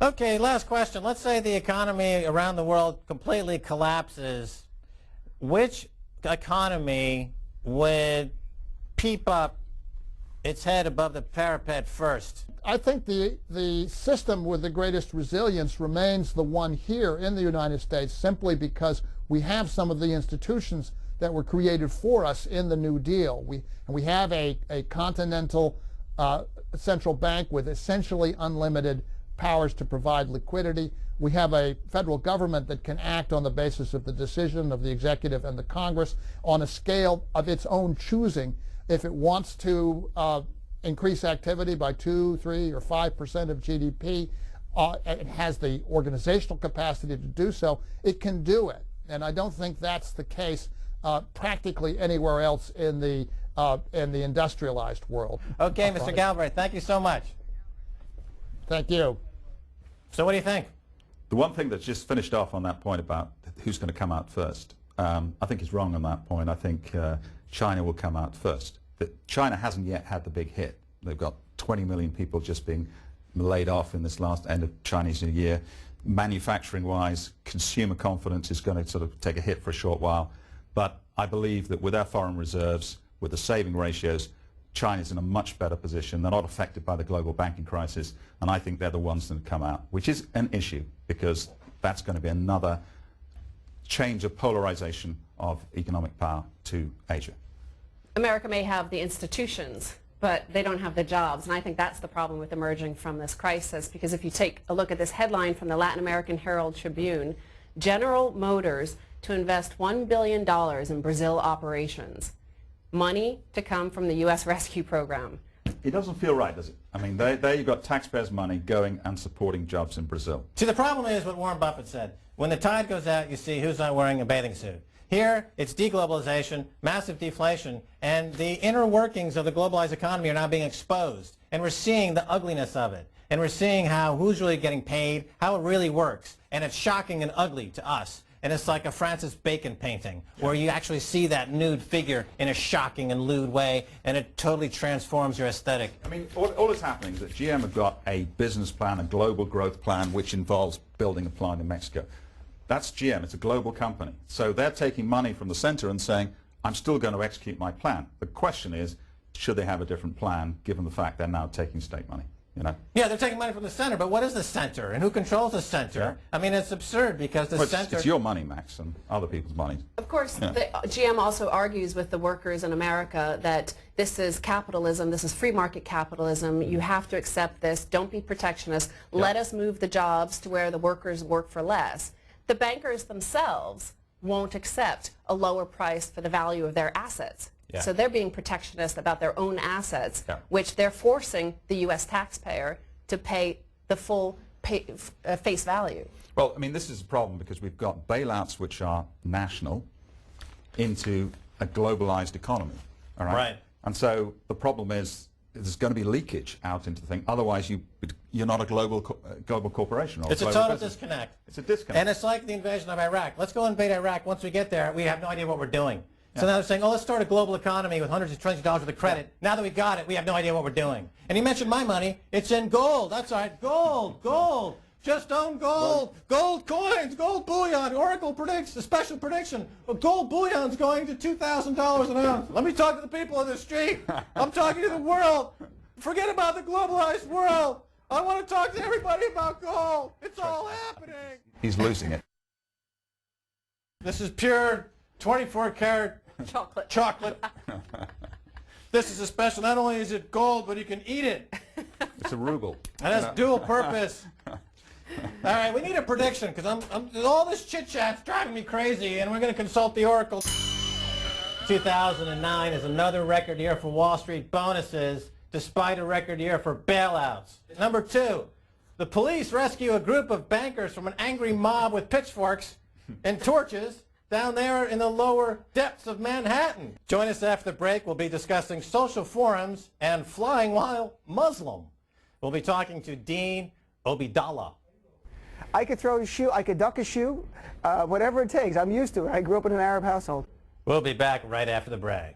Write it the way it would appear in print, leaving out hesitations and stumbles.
Okay, last question. Let's say the economy around the world completely collapses. Which economy would peep up its head above the parapet first? I think the system with the greatest resilience remains the one here in the United States, simply because we have some of the institutions that were created for us in the New Deal. We have a continental central bank with essentially unlimited powers to provide liquidity. We have a federal government that can act on the basis of the decision of the executive and the Congress on a scale of its own choosing. If it wants to increase activity by 2, 3, or 5% of GDP, it has the organizational capacity to do so. It can do it, and I don't think that's the case practically anywhere else in the industrialized world. Okay, Mr. Galbraith, thank you so much. Thank you. So what do you think? The one thing that's just finished off on that point about who's going to come out first, I think he's wrong on that point. I think China will come out first. China hasn't yet had the big hit. They've got 20 million people just being laid off in this last end of Chinese New Year. Manufacturing-wise, consumer confidence is going to sort of take a hit for a short while. But I believe that with our foreign reserves, with the saving ratios, China's in a much better position. They're not affected by the global banking crisis, and I think they're the ones that come out, which is an issue because that's going to be another change of polarization of economic power to Asia. America may have the institutions, but they don't have the jobs, and I think that's the problem with emerging from this crisis, because if you take a look at this headline from the Latin American Herald Tribune, General Motors to invest $1 billion in Brazil operations. Money to come from the U.S. rescue program. It doesn't feel right, does it? I mean, there you've got taxpayers' money going and supporting jobs in Brazil. See, the problem is what Warren Buffett said. When the tide goes out, you see who's not wearing a bathing suit. Here, it's deglobalization, massive deflation, and the inner workings of the globalized economy are now being exposed. And we're seeing the ugliness of it. And we're seeing how who's really getting paid, how it really works. And it's shocking and ugly to us. And it's like a Francis Bacon painting, where you actually see that nude figure in a shocking and lewd way, and it totally transforms your aesthetic. I mean, all that's happening is that GM have got a business plan, a global growth plan, which involves building a plant in Mexico. That's GM. It's a global company. So they're taking money from the center and saying, I'm still going to execute my plan. The question is, should they have a different plan, given the fact they're now taking state money? You know? Yeah, they're taking money from the center, but what is the center, and who controls the center? Yeah. I mean, it's absurd because the center... It's your money, Max, and other people's money. Of course, GM also argues with the workers in America that this is capitalism, this is free market capitalism, you have to accept this, don't be protectionist, let us move the jobs to where the workers work for less. The bankers themselves won't accept a lower price for the value of their assets. Yeah. So they're being protectionist about their own assets, which they're forcing the U.S. taxpayer to pay the full face value. Well, I mean, this is a problem because we've got bailouts which are national into a globalized economy, all right? Right. And so the problem is there's going to be leakage out into the thing. Otherwise, you're not a global corporation. Or it's a total disconnect. It's a disconnect. And it's like the invasion of Iraq. Let's go invade Iraq. Once we get there, we have no idea what we're doing. So now they're saying, oh, let's start a global economy with hundreds of trillions of dollars worth of credit. Now that we've got it, we have no idea what we're doing. And you mentioned my money. It's in gold. That's all right. Gold, gold. Just own gold. Gold coins, gold bullion. Oracle predicts, a special prediction. Gold bullion's going to $2,000 an ounce. Let me talk to the people on the street. I'm talking to the world. Forget about the globalized world. I want to talk to everybody about gold. It's all happening. He's losing it. This is pure 24-karat chocolate. This is a special. Not only is it gold, but you can eat it. It's a ruble. And that's dual purpose. All right, we need a prediction because all this chit-chat's driving me crazy, and we're going to consult the Oracle. 2009 is another record year for Wall Street bonuses, despite a record year for bailouts. Number 2, the police rescue a group of bankers from an angry mob with pitchforks and torches down there in the lower depths of Manhattan. Join us after the break. We'll be discussing social forums and flying while Muslim. We'll be talking to Dean Obeidallah. I could throw a shoe, I could duck a shoe, whatever it takes. I'm used to it. I grew up in an Arab household. We'll be back right after the break.